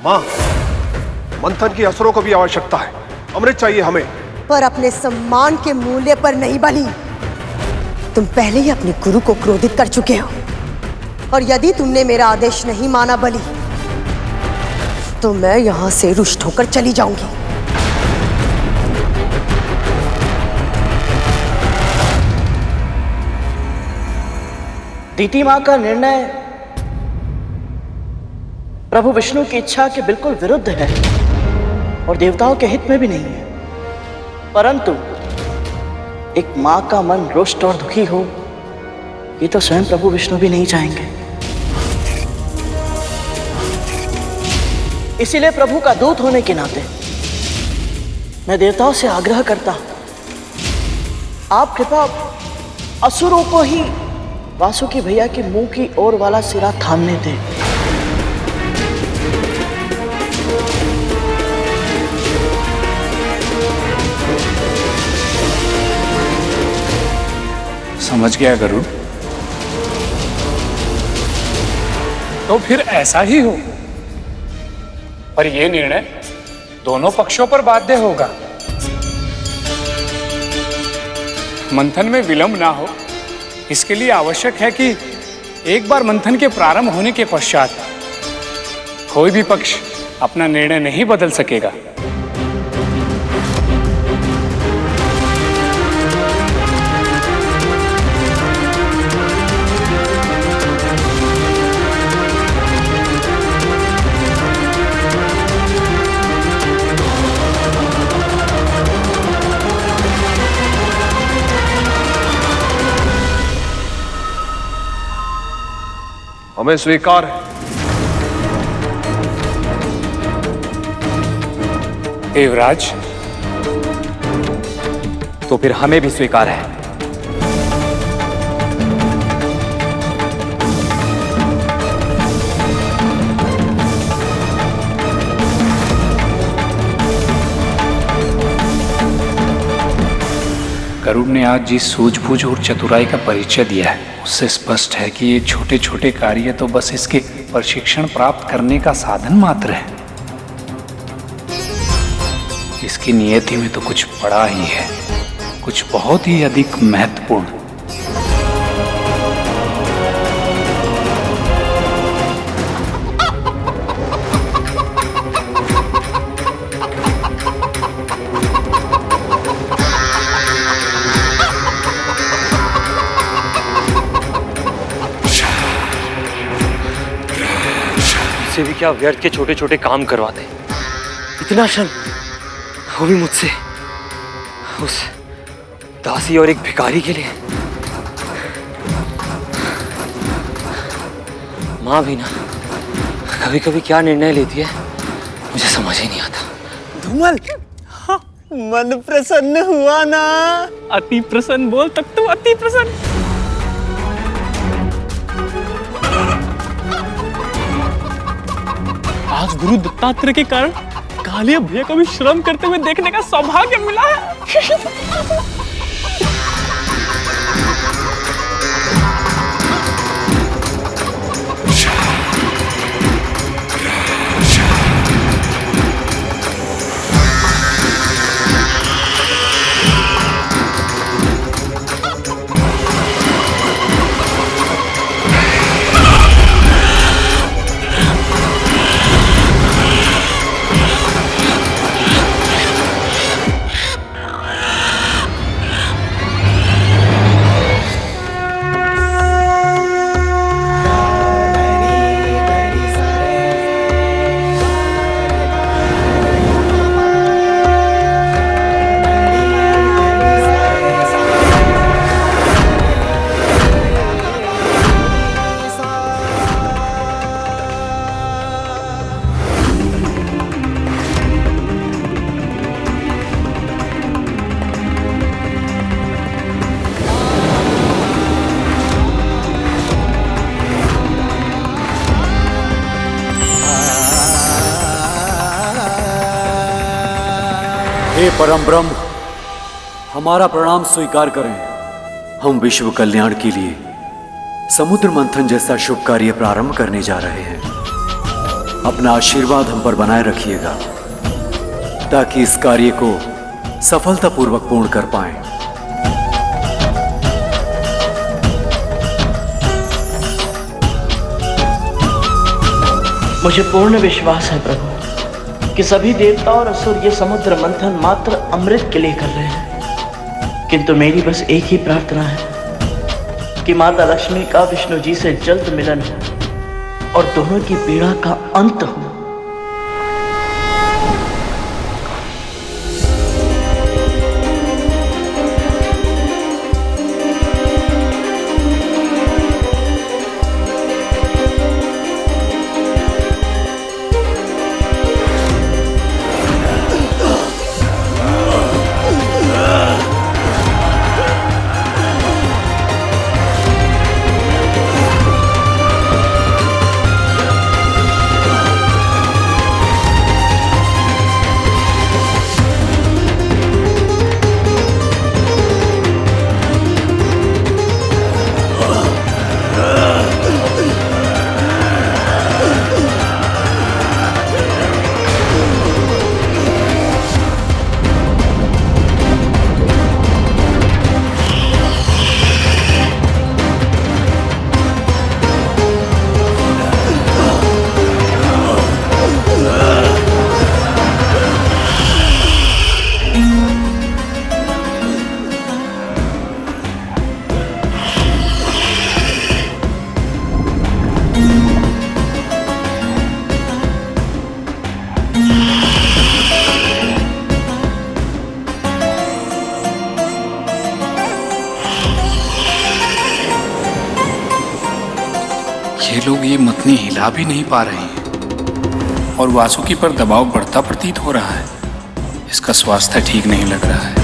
माँ, मंथन की असुरों को भी आवश्यकता है। अमृत चाहिए हमें। पर अपने सम्मान के मूल्य पर नहीं बलि। तुम पहले ही अपने गुरु को क्रोधित कर चुके हो, और यदि तुमने मेरा आदेश नहीं माना बलि, तो मैं यहां से रुष्ट होकर चली जाऊंगी। दीति मां का निर्णय प्रभु विष्णु की इच्छा के बिल्कुल विरुद्ध है और देवताओं के हित में भी नहीं है। परंतु एक मां का मन रुष्ट और दुखी हो, ये तो स्वयं प्रभु विष्णु भी नहीं चाहेंगे। इसीलिए प्रभु का दूत होने के नाते मैं देवताओं से आग्रह करता हूं, आप कृपा असुरों को ही वासुकी भैया के मुंह की ओर वाला सिरा थामने दें। समझ गया गरुड़। तो फिर ऐसा ही हो, पर यह निर्णय दोनों पक्षों पर बाध्य होगा। मंथन में विलंब ना हो, इसके लिए आवश्यक है कि एक बार मंथन के प्रारंभ होने के पश्चात कोई भी पक्ष अपना निर्णय नहीं बदल सकेगा। हमें स्वीकार है। देवराज, तो फिर हमें भी स्वीकार है। गरुड़ ने आज जिस सूझबूझ और चतुराई का परिचय दिया है, उससे स्पष्ट है कि ये छोटे छोटे कार्य तो बस इसके प्रशिक्षण प्राप्त करने का साधन मात्र है। इसकी नियति में तो कुछ बड़ा ही है, कुछ बहुत ही अधिक महत्वपूर्ण। से भी क्या व्यर्थ के छोटे छोटे काम करवाते, इतना श्रम, वो भी मुझसे, उस दासी और एक भिखारी के लिए। माँ भी ना कभी कभी क्या निर्णय लेती है मुझे समझ ही नहीं आता। धूमल, मन प्रसन्न हुआ ना? अति प्रसन्न बोल, तब तो अति प्रसन्न। आज गुरु दत्तात्रेय के कारण कालिया भैया को भी श्रम करते हुए देखने का सौभाग्य मिला है। हे परम ब्रह्म, हमारा प्रणाम स्वीकार करें। हम विश्व कल्याण के लिए समुद्र मंथन जैसा शुभ कार्य प्रारंभ करने जा रहे हैं। अपना आशीर्वाद हम पर बनाए रखिएगा ताकि इस कार्य को सफलतापूर्वक पूर्ण कर पाएं। मुझे पूर्ण विश्वास है प्रभु कि सभी देवता और असुर ये समुद्र मंथन मात्र अमृत के लिए कर रहे हैं, किंतु मेरी बस एक ही प्रार्थना है कि माता लक्ष्मी का विष्णु जी से जल्द मिलन हो और दोनों की पीड़ा का अंत हो। ये लोग ये मतनी हिला भी नहीं पा रहे हैं और वासुकी पर दबाव बढ़ता प्रतीत हो रहा है। इसका स्वास्थ्य ठीक नहीं लग रहा है।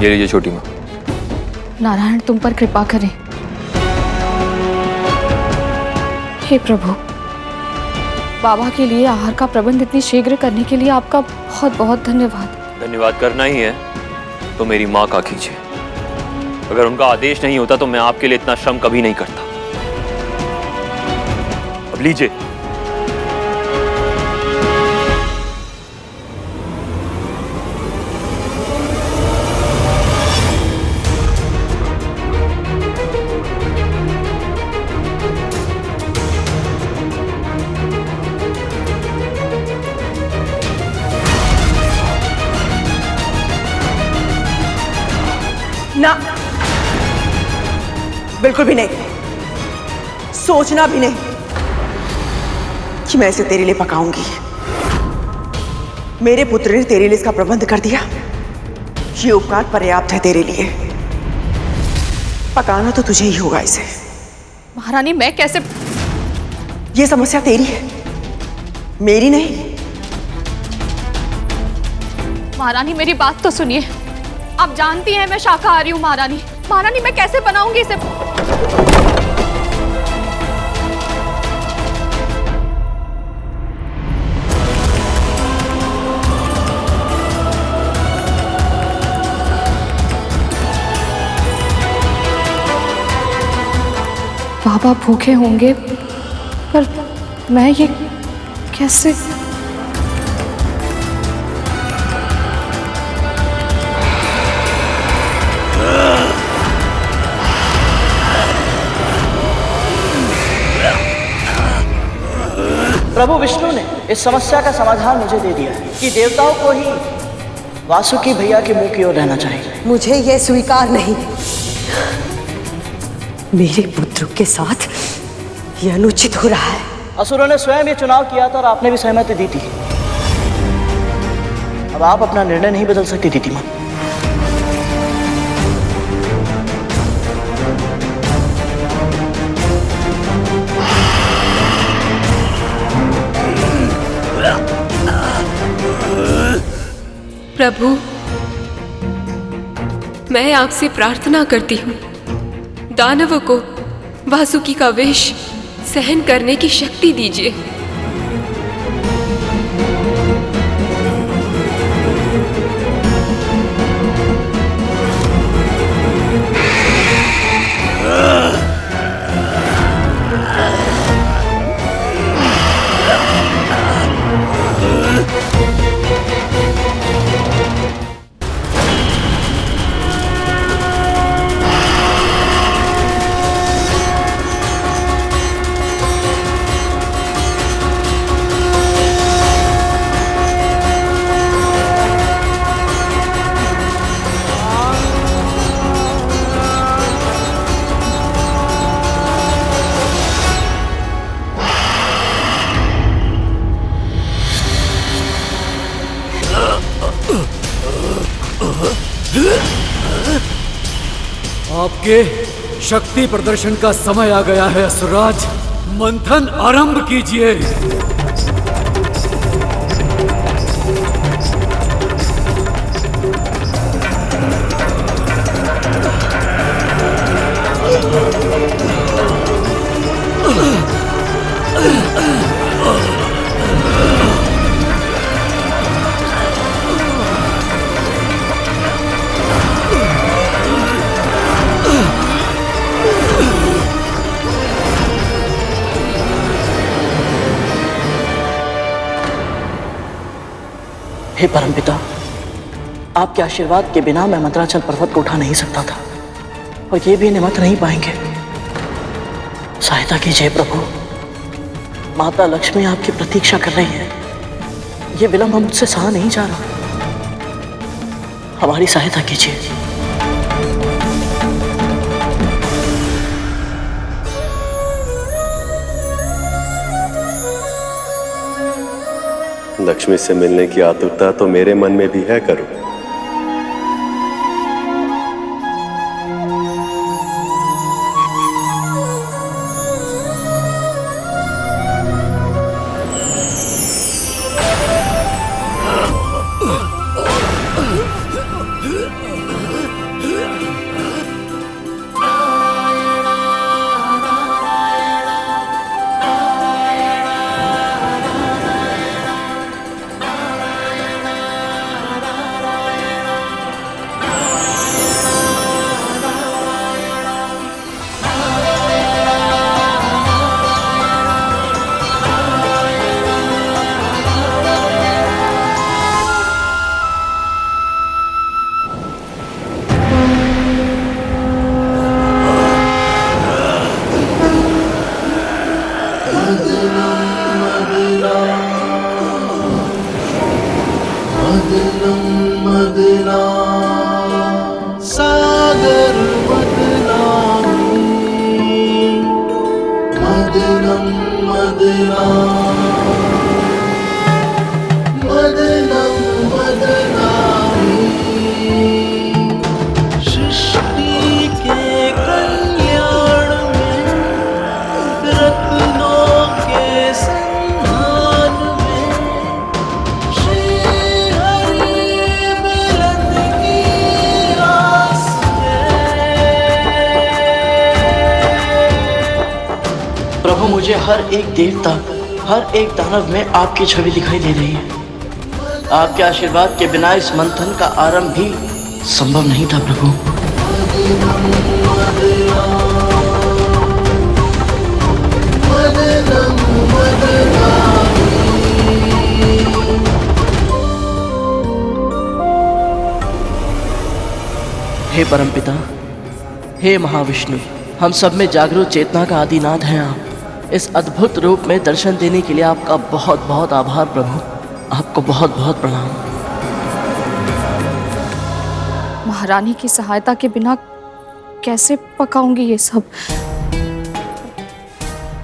ये लीजिए छोटी माँ। नारायण तुम पर कृपा करें। हे प्रभु, बाबा के लिए आहार का प्रबंध इतनी शीघ्र करने के लिए आपका बहुत बहुत धन्यवाद। धन्यवाद करना ही है तो मेरी माँ का कीजिए। अगर उनका आदेश नहीं होता तो मैं आपके लिए इतना श्रम कभी नहीं करता। अब लीजिए। ना, बिल्कुल भी नहीं। सोचना भी नहीं कि मैं इसे तेरे लिए पकाऊंगी। मेरे पुत्र ने तेरे लिए इसका प्रबंध कर दिया। ये उपकार पर्याप्त है तेरे लिए। पकाना तो तुझे ही होगा इसे। महारानी मैं कैसे? ये समस्या तेरी है, मेरी नहीं। महारानी मेरी बात तो सुनिए। आप जानती हैं मैं शाकाहारी हूँ महारानी। महारानी मैं कैसे बनाऊंगी इसे? बाबा भूखे होंगे पर मैं ये कैसे? प्रभु विष्णु ने इस समस्या का समाधान मुझे दे दिया है कि देवताओं को ही वासुकी भैया के मुंह की ओर रहना चाहिए। मुझे यह स्वीकार नहीं। मेरे पुत्र के साथ यह अनुचित हो रहा है। असुरों ने स्वयं ये चुनाव किया था और आपने भी सहमति दी थी। अब आप अपना निर्णय नहीं बदल सकती दीदी माँ। प्रभु, मैं आपसे प्रार्थना करती हूँ, दानवों को वासुकी का विष सहन करने की शक्ति दीजिए। आपके शक्ति प्रदर्शन का समय आ गया है असुरराज। मंथन आरंभ कीजिए। हे परमपिता, आपके आशीर्वाद के बिना मैं मंत्राचल पर्वत को उठा नहीं सकता था, और ये भी निमत नहीं पाएंगे। सहायता कीजिए प्रभु। माता लक्ष्मी आपकी प्रतीक्षा कर रही है। ये विलंब मुझसे सहा नहीं जा रहा। हमारी सहायता कीजिए। लक्ष्मी से मिलने की आतुरता तो मेरे मन में भी है करो। मुझे हर एक देवता, हर एक दानव में आपकी छवि दिखाई दे रही है। आपके आशीर्वाद के बिना इस मंथन का आरंभ भी संभव नहीं था प्रभु। हे परमपिता, हे महाविष्णु, हम सब में जागरूक चेतना का आदिनाथ हैं आप। इस अद्भुत रूप में दर्शन देने के लिए आपका बहुत बहुत आभार प्रभु। आपको बहुत बहुत प्रणाम। महारानी की सहायता के बिना कैसे पकाऊंगी ये सब?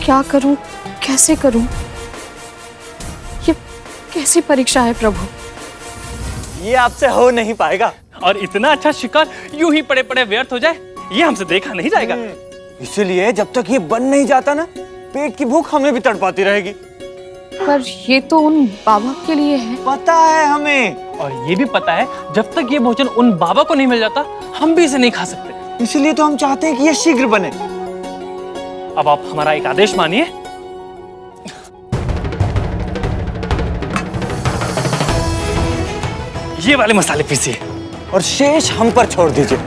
क्या करूं, कैसे करूं? ये कैसी परीक्षा है प्रभु? ये आपसे हो नहीं पाएगा। और इतना अच्छा शिकार यूं ही पड़े पड़े व्यर्थ हो जाए, ये हमसे देखा नहीं जाएगा। इसलिए जब तक ये बन नहीं जाता ना, पेट की भूख हमें भी तड़पाती रहेगी। पर ये तो उन बाबा के लिए है। पता है हमें, और ये भी पता है जब तक ये भोजन उन बाबा को नहीं मिल जाता हम भी इसे नहीं खा सकते। इसलिए तो हम चाहते हैं कि ये शीघ्र बने। अब आप हमारा एक आदेश मानिए। ये वाले मसाले पीसिए और शेष हम पर छोड़ दीजिए।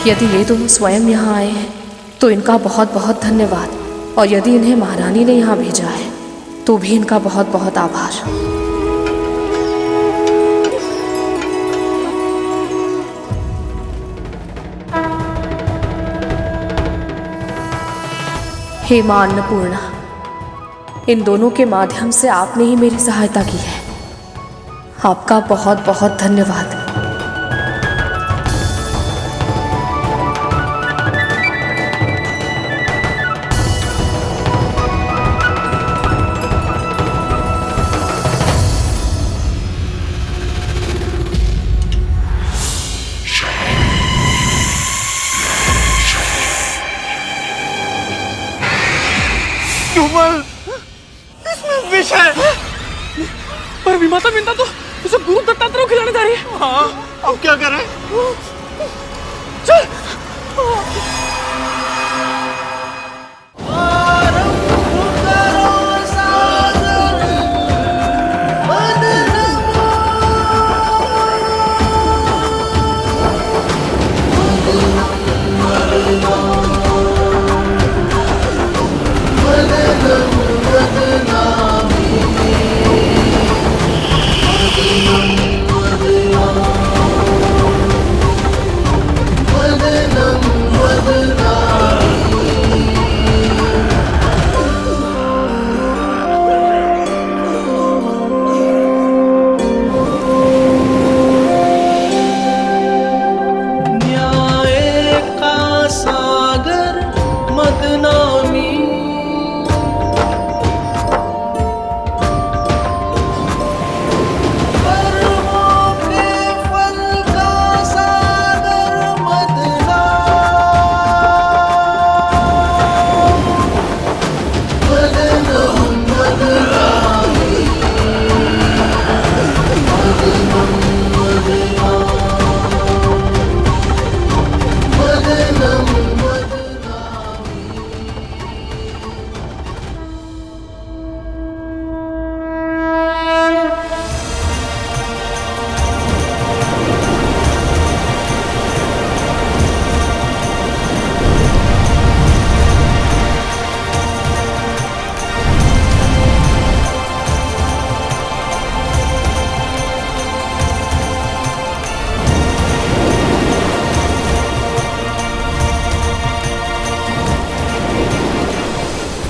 यदि ये दोनों स्वयं यहाँ आए हैं तो इनका बहुत बहुत धन्यवाद, और यदि इन्हें महारानी ने यहाँ भेजा है तो भी इनका बहुत बहुत आभार। हे मां अन्नपूर्णा, इन दोनों के माध्यम से आपने ही मेरी सहायता की है। आपका बहुत बहुत धन्यवाद। इसमें विष है। पर विमाता बिंदा तो उसे गुरु दत्तात्रेय को खिलाने जा रही है। हाँ, अब क्या करें? चल।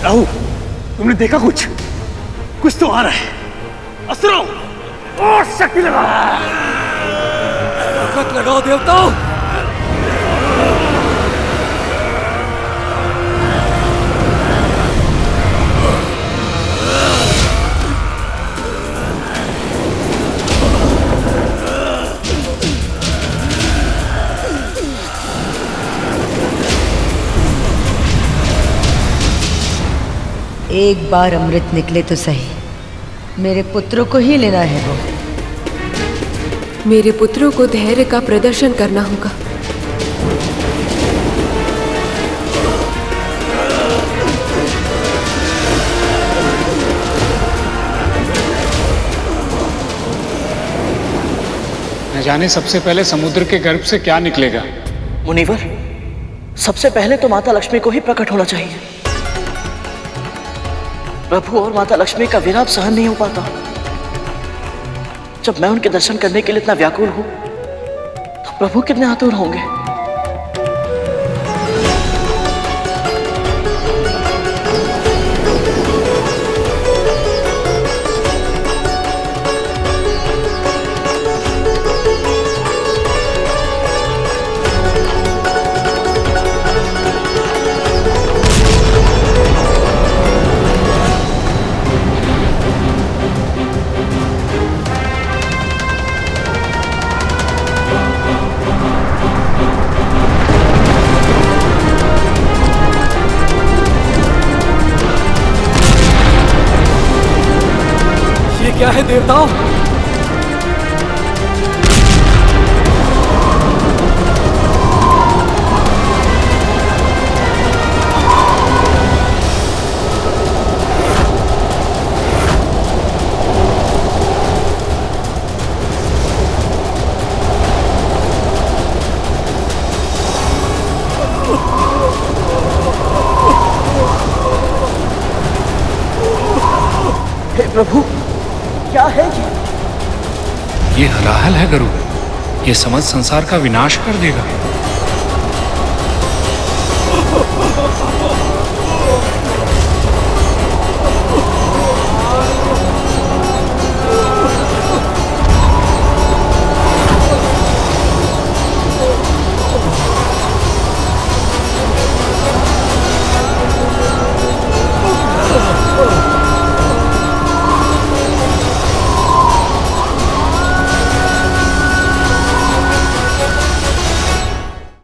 राहु, तुमने देखा कुछ तो आ रहा है। असुरों, और शक्ति लगा। ताकत लगाओ देवताओं। एक बार अमृत निकले तो सही, मेरे पुत्रों को ही लेना है। वो मेरे पुत्रों को धैर्य का प्रदर्शन करना होगा। न जाने सबसे पहले समुद्र के गर्भ से क्या निकलेगा। मुनिवर, सबसे पहले तो माता लक्ष्मी को ही प्रकट होना चाहिए। प्रभु और माता लक्ष्मी का विलाप सहन नहीं हो पाता। जब मैं उनके दर्शन करने के लिए इतना व्याकुल हूं तो प्रभु कितने आतुर होंगे। क्या है देवताओं? हे प्रभु, क्या है ये हलाहल है गुरु, ये समस्त संसार का विनाश कर देगा।